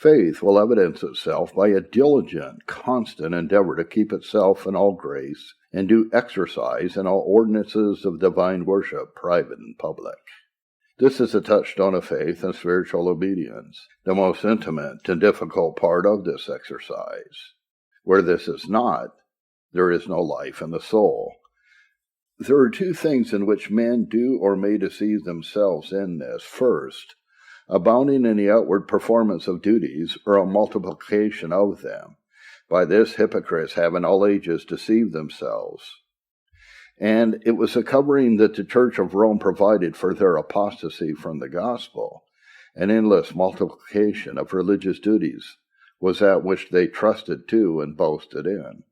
Faith will evidence itself by a diligent, constant endeavor to keep itself in all grace and do exercise in all ordinances of divine worship, private and public. This is a touchstone of faith and spiritual obedience, the most intimate and difficult part of this exercise. Where this is not, there is no life in the soul. There are two things in which men do or may deceive themselves in this. First, abounding in the outward performance of duties or a multiplication of them. By this hypocrites have in all ages deceived themselves. And it was a covering that the Church of Rome provided for their apostasy from the gospel. An endless multiplication of religious duties was that which they trusted to and boasted in.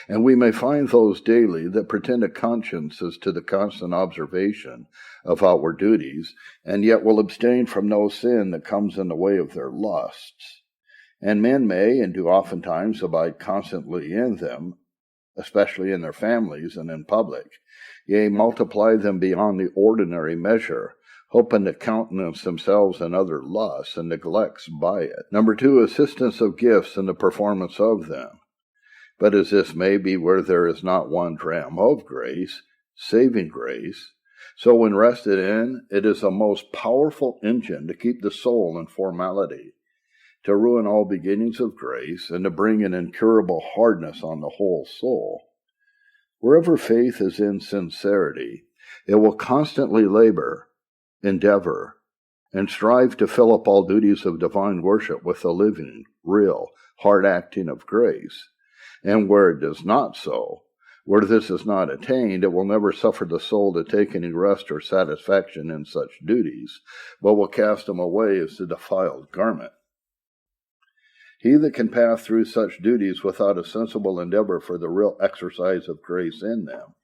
And we may find those daily that pretend a conscience as to the constant observation of outward duties, and yet will abstain from no sin that comes in the way of their lusts. And men may, and do oftentimes, abide constantly in them, especially in their families and in public, yea, multiply them beyond the ordinary measure, hoping to countenance themselves in other lusts, and neglects by it. Number 2, assistance of gifts in the performance of them. But as this may be where there is not one dram of grace, saving grace, so when rested in, it is a most powerful engine to keep the soul in formality, to ruin all beginnings of grace, and to bring an incurable hardness on the whole soul. Wherever faith is in sincerity, it will constantly labor, endeavor, and strive to fill up all duties of divine worship with the living, real, hard acting of grace. And where it does not so, where this is not attained, it will never suffer the soul to take any rest or satisfaction in such duties, but will cast them away as a defiled garment. He that can pass through such duties without a sensible endeavor for the real exercise of grace in them,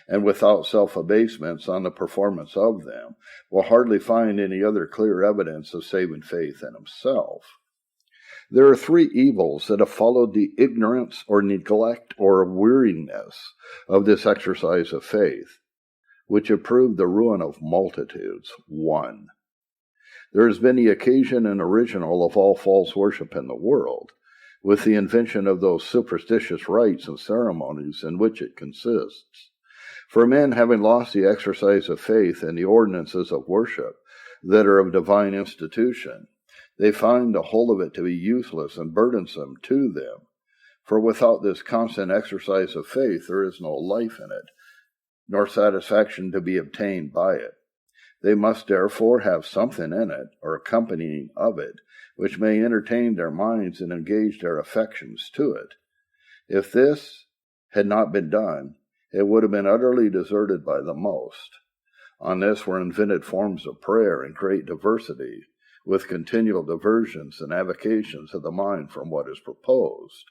and without self-abasements on the performance of them, will hardly find any other clear evidence of saving faith in himself. There are 3 evils that have followed the ignorance or neglect or weariness of this exercise of faith, which have proved the ruin of multitudes. 1. There has been the occasion and original of all false worship in the world, with the invention of those superstitious rites and ceremonies in which it consists. For men, having lost the exercise of faith and the ordinances of worship that are of divine institution, they find the whole of it to be useless and burdensome to them. For without this constant exercise of faith, there is no life in it, nor satisfaction to be obtained by it. They must therefore have something in it, or accompanying of it, which may entertain their minds and engage their affections to it. If this had not been done, it would have been utterly deserted by the most. On this were invented forms of prayer in great diversity, with continual diversions and avocations of the mind from what is proposed,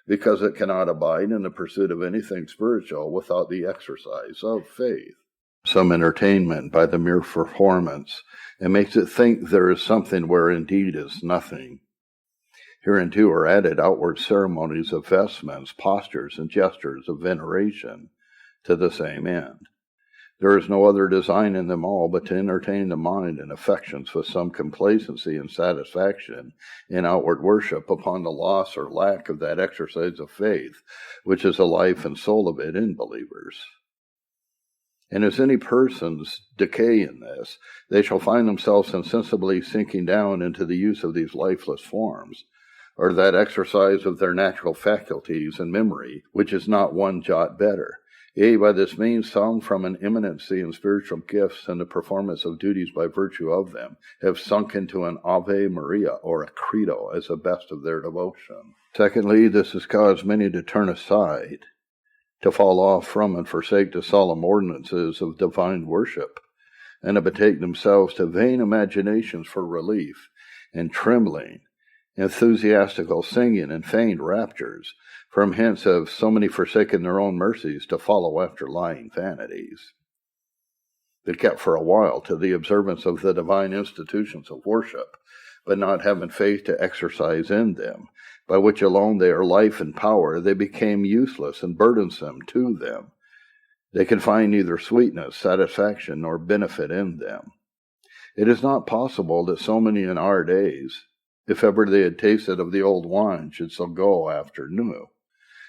because it cannot abide in the pursuit of anything spiritual without the exercise of faith. Some entertainment by the mere performance, and makes it think there is something where indeed is nothing. Hereunto are added outward ceremonies of vestments, postures, and gestures of veneration to the same end. There is no other design in them all but to entertain the mind and affections with some complacency and satisfaction in outward worship upon the loss or lack of that exercise of faith, which is the life and soul of it in believers. And as any persons decay in this, they shall find themselves insensibly sinking down into the use of these lifeless forms, or that exercise of their natural faculties and memory, which is not one jot better. Yea, by this means some from an eminency in spiritual gifts and the performance of duties by virtue of them have sunk into an Ave Maria or a Credo as the best of their devotion. Secondly, this has caused many to turn aside, to fall off from and forsake the solemn ordinances of divine worship, and to betake themselves to vain imaginations for relief, and trembling, enthusiastical singing, and feigned raptures. From hence have so many forsaken their own mercies to follow after lying vanities. They kept for a while to the observance of the divine institutions of worship, but not having faith to exercise in them, by which alone they are life and power, they became useless and burdensome to them. They can find neither sweetness, satisfaction, nor benefit in them. It is not possible that so many in our days, if ever they had tasted of the old wine, should so go after new.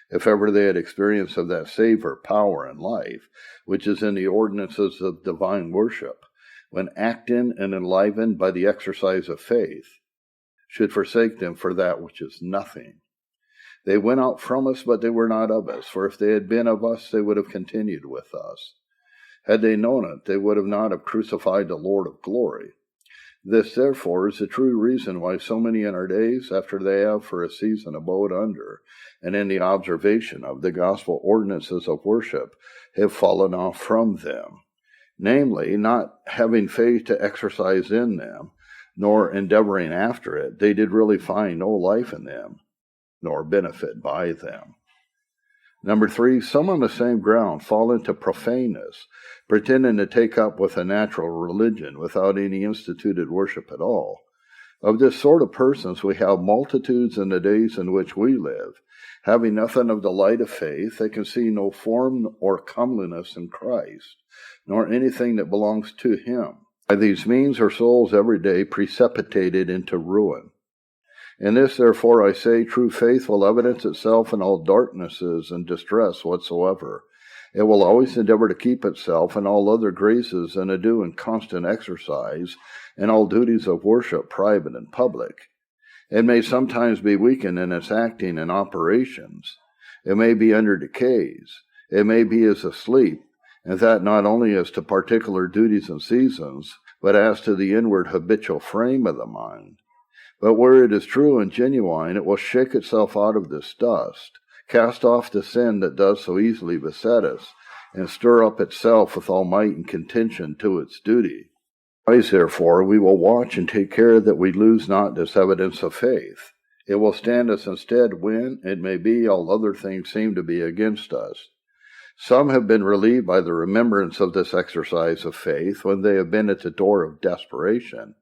If ever they had experience of that savor, power, and life, which is in the ordinances of divine worship, when acted and enlivened by the exercise of faith, should forsake them for that which is nothing. They went out from us, but they were not of us, for if they had been of us, they would have continued with us. Had they known it, they would not have crucified the Lord of glory. This, therefore, is the true reason why so many in our days, after they have for a season abode under, and in the observation of the gospel ordinances of worship, have fallen off from them, namely, not having faith to exercise in them, nor endeavoring after it, they did really find no life in them, nor benefit by them. Number 3, some on the same ground fall into profaneness, pretending to take up with a natural religion without any instituted worship at all. Of this sort of persons we have multitudes in the days in which we live. Having nothing of the light of faith, they can see no form or comeliness in Christ, nor anything that belongs to him. By these means are souls every day precipitated into ruin. In this, therefore, I say, true faith will evidence itself in all darknesses and distress whatsoever. It will always endeavor to keep itself in all other graces in a due and constant exercise, in all duties of worship, private and public. It may sometimes be weakened in its acting and operations. It may be under decays. It may be as asleep, and that not only as to particular duties and seasons, but as to the inward habitual frame of the mind. But where it is true and genuine, it will shake itself out of this dust, cast off the sin that does so easily beset us, and stir up itself with all might and contention to its duty. Likewise, therefore, we will watch and take care that we lose not this evidence of faith. It will stand us instead when, it may be, all other things seem to be against us. Some have been relieved by the remembrance of this exercise of faith when they have been at the door of desperation.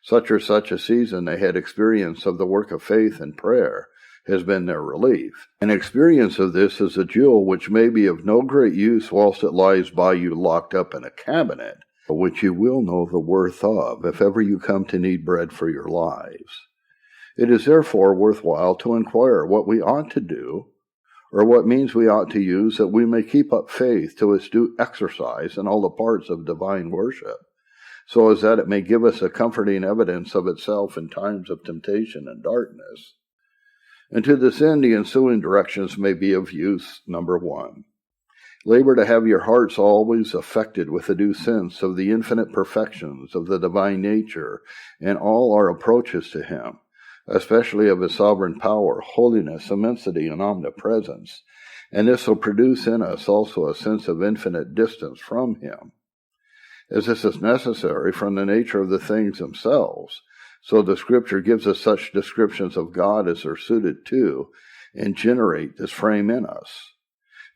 Such or such a season they had experience of the work of faith and prayer has been their relief. An experience of this is a jewel which may be of no great use whilst it lies by you locked up in a cabinet, but which you will know the worth of if ever you come to need bread for your lives. It is therefore worthwhile to inquire what we ought to do, or what means we ought to use, that we may keep up faith to its due exercise in all the parts of divine worship, so as that it may give us a comforting evidence of itself in times of temptation and darkness. And to this end, the ensuing directions may be of use. Number 1. Labor to have your hearts always affected with a due sense of the infinite perfections of the divine nature and all our approaches to him, especially of his sovereign power, holiness, immensity, and omnipresence. And this will produce in us also a sense of infinite distance from him, as this is necessary from the nature of the things themselves. So the Scripture gives us such descriptions of God as are suited to and generate this frame in us.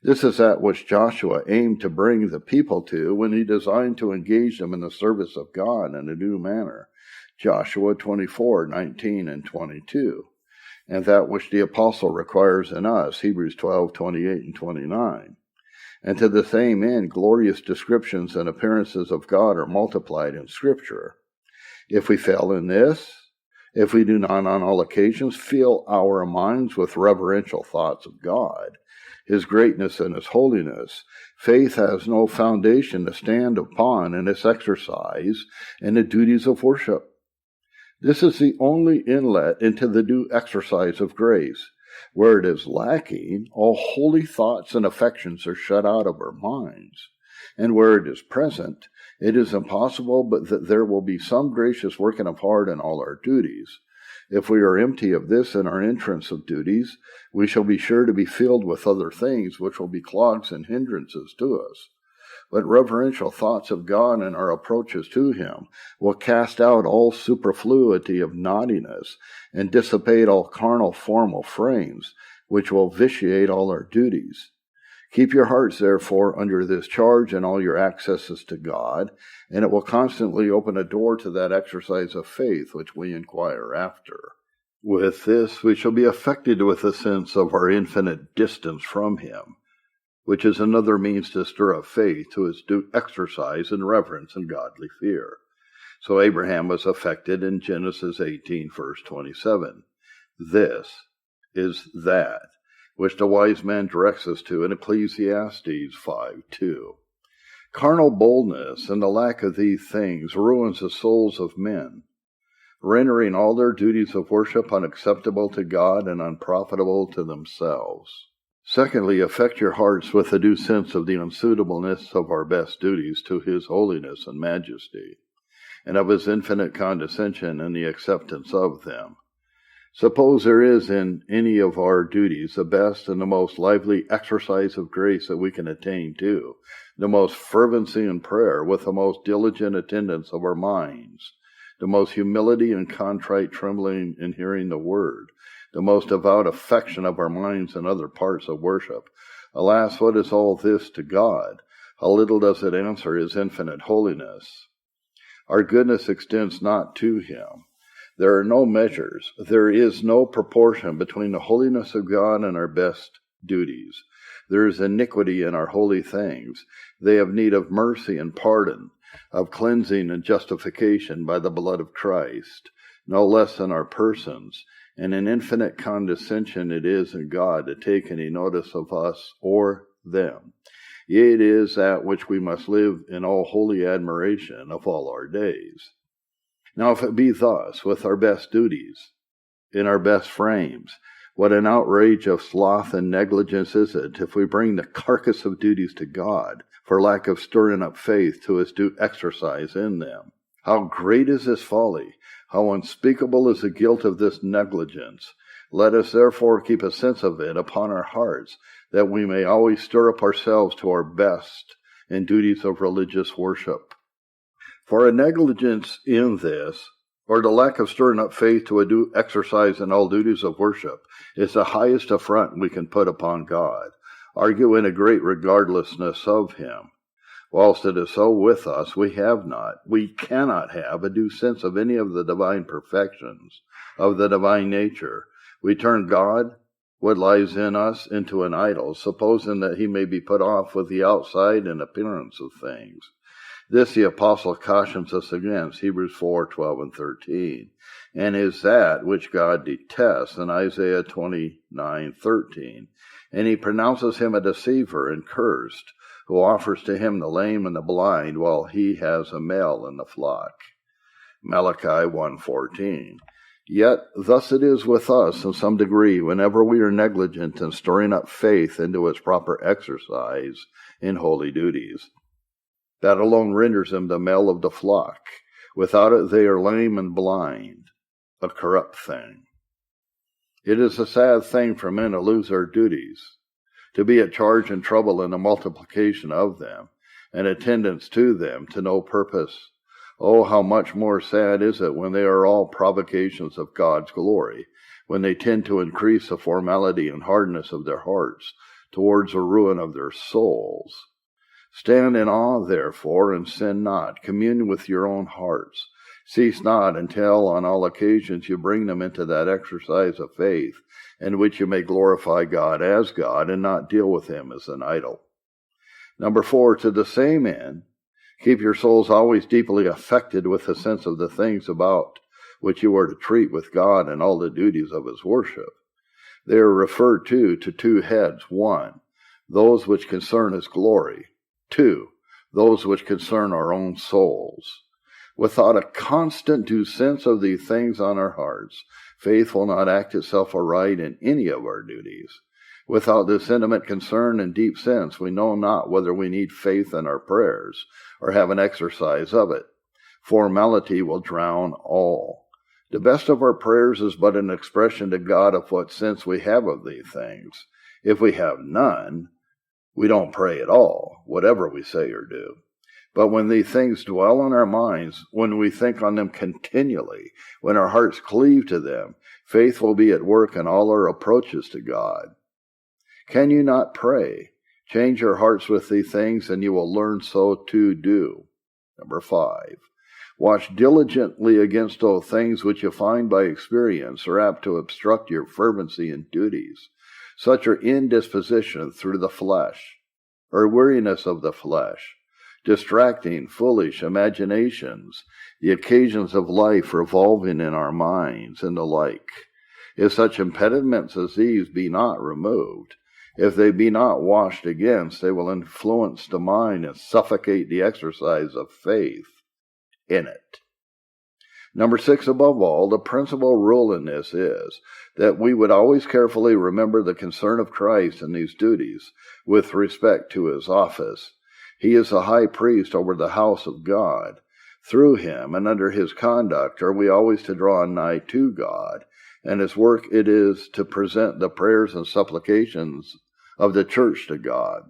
This is that which Joshua aimed to bring the people to when he designed to engage them in the service of God in a new manner. Joshua 24:19 and 22. And that which the apostle requires in us, Hebrews 12:28 and 29. And to the same end, glorious descriptions and appearances of God are multiplied in Scripture. If we fail in this, if we do not on all occasions fill our minds with reverential thoughts of God, his greatness and his holiness, faith has no foundation to stand upon in its exercise and the duties of worship. This is the only inlet into the due exercise of grace. Where it is lacking, all holy thoughts and affections are shut out of our minds. And where it is present, it is impossible but that there will be some gracious working of heart in all our duties. If we are empty of this in our entrance of duties, we shall be sure to be filled with other things which will be clogs and hindrances to us. But reverential thoughts of God and our approaches to him will cast out all superfluity of naughtiness and dissipate all carnal formal frames, which will vitiate all our duties. Keep your hearts, therefore, under this charge in all your accesses to God, and it will constantly open a door to that exercise of faith which we inquire after. With this, we shall be affected with a sense of our infinite distance from him, which is another means to stir up faith to its due exercise in reverence and godly fear. So Abraham was affected in Genesis 18, verse 27. This is that which the wise man directs us to in Ecclesiastes 5:2. Carnal boldness and the lack of these things ruins the souls of men, rendering all their duties of worship unacceptable to God and unprofitable to themselves. Secondly, affect your hearts with a due sense of the unsuitableness of our best duties to His holiness and majesty, and of His infinite condescension in the acceptance of them. Suppose there is in any of our duties the best and the most lively exercise of grace that we can attain to, the most fervency in prayer with the most diligent attendance of our minds, the most humility and contrite trembling in hearing the word, the most devout affection of our minds and other parts of worship. Alas, what is all this to God? How little does it answer His infinite holiness? Our goodness extends not to Him. There are no measures, there is no proportion between the holiness of God and our best duties. There is iniquity in our holy things. They have need of mercy and pardon, of cleansing and justification by the blood of Christ, no less than our persons, and an infinite condescension it is in God to take any notice of us or them. Yea, it is that which we must live in all holy admiration of all our days. Now, if it be thus with our best duties, in our best frames, what an outrage of sloth and negligence is it if we bring the carcass of duties to God for lack of stirring up faith to His due exercise in them? How great is this folly! How unspeakable is the guilt of this negligence! Let us therefore keep a sense of it upon our hearts, that we may always stir up ourselves to our best in duties of religious worship. For a negligence in this, or the lack of stirring up faith to a due exercise in all duties of worship, is the highest affront we can put upon God, arguing a great regardlessness of Him. Whilst it is so with us, we cannot have a due sense of any of the divine perfections, of the divine nature. We turn God, what lies in us, into an idol, supposing that He may be put off with the outside and appearance of things. This the apostle cautions us against, Hebrews 4:12 and 13, and is that which God detests in Isaiah 29:13. And He pronounces him a deceiver and cursed, who offers to Him the lame and the blind, while he has a male in the flock. Malachi 1:14. Yet thus it is with us in some degree whenever we are negligent in stirring up faith into its proper exercise in holy duties. That alone renders them the male of the flock. Without it they are lame and blind, a corrupt thing. It is a sad thing for men to lose their duties, to be at charge and trouble in the multiplication of them, and attendance to them to no purpose. Oh, how much more sad is it when they are all provocations of God's glory, when they tend to increase the formality and hardness of their hearts towards the ruin of their souls. Stand in awe, therefore, and sin not. Commune with your own hearts. Cease not until on all occasions you bring them into that exercise of faith in which you may glorify God as God and not deal with Him as an idol. Number 4, to the same end, keep your souls always deeply affected with the sense of the things about which you are to treat with God and all the duties of His worship. They are referred to two heads. 1, those which concern His glory. 2, those which concern our own souls. Without a constant due sense of these things on our hearts, faith will not act itself aright in any of our duties. Without this intimate concern and deep sense, we know not whether we need faith in our prayers or have an exercise of it. Formality will drown all. The best of our prayers is but an expression to God of what sense we have of these things. If we have none, we don't pray at all, whatever we say or do. But when these things dwell in our minds, when we think on them continually, when our hearts cleave to them, faith will be at work in all our approaches to God. Can you not pray? Change your hearts with these things, and you will learn so to do. Number 5, watch diligently against those things which you find by experience are apt to obstruct your fervency in duties. Such are indisposition through the flesh, or weariness of the flesh, distracting, foolish imaginations, the occasions of life revolving in our minds, and the like. If such impediments as these be not removed, if they be not washed against, they will influence the mind and suffocate the exercise of faith in it. Number 6, above all, the principal rule in this is that we would always carefully remember the concern of Christ in these duties with respect to his office. He is the high priest over the house of God. Through him and under his conduct are we always to draw nigh to God, and his work it is to present the prayers and supplications of the church to God.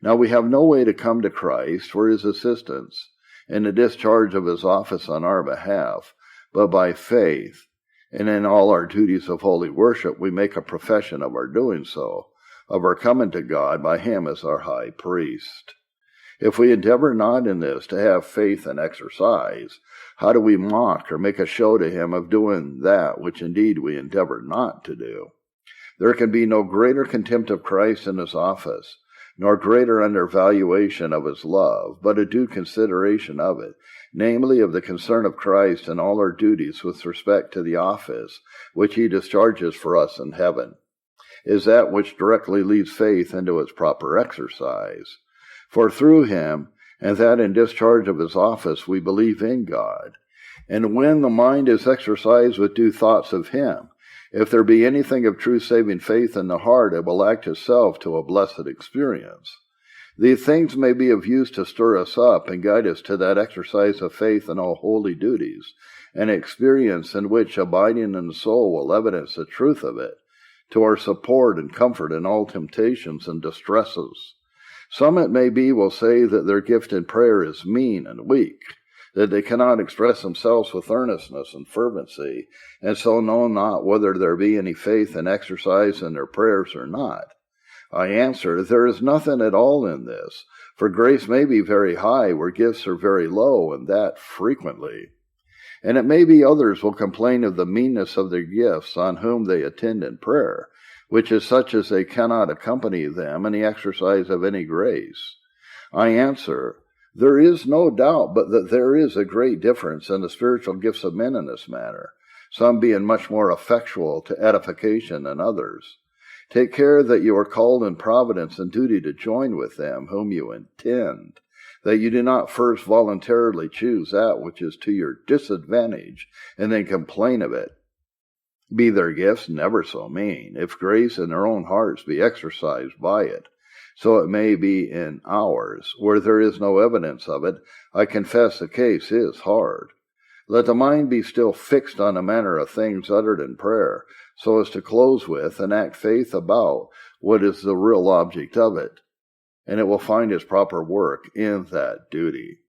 Now we have no way to come to Christ for his assistance in the discharge of his office on our behalf, but by faith, and in all our duties of holy worship we make a profession of our doing so, of our coming to God by him as our high priest. If we endeavor not in this to have faith and exercise, how do we mock or make a show to him of doing that which indeed we endeavor not to do? There can be no greater contempt of Christ in his office, nor greater undervaluation of his love, but a due consideration of it, namely of the concern of Christ in all our duties with respect to the office which he discharges for us in heaven, is that which directly leads faith into its proper exercise. For through him, and that in discharge of his office, we believe in God. And when the mind is exercised with due thoughts of him, if there be anything of true saving faith in the heart, it will act itself to a blessed experience. These things may be of use to stir us up and guide us to that exercise of faith in all holy duties, an experience in which abiding in the soul will evidence the truth of it, to our support and comfort in all temptations and distresses. Some, it may be, will say that their gift in prayer is mean and weak, that they cannot express themselves with earnestness and fervency, and so know not whether there be any faith and exercise in their prayers or not. I answer, there is nothing at all in this, for grace may be very high where gifts are very low, and that frequently. And it may be others will complain of the meanness of their gifts on whom they attend in prayer, which is such as they cannot accompany them in the exercise of any grace. I answer, there is no doubt but that there is a great difference in the spiritual gifts of men in this matter, some being much more effectual to edification than others. Take care that you are called in providence and duty to join with them whom you intend, that you do not first voluntarily choose that which is to your disadvantage, and then complain of it. Be their gifts never so mean, if grace in their own hearts be exercised by it, so it may be in ours, where there is no evidence of it, I confess the case is hard. Let the mind be still fixed on the manner of things uttered in prayer, so as to close with and act faith about what is the real object of it, and it will find its proper work in that duty.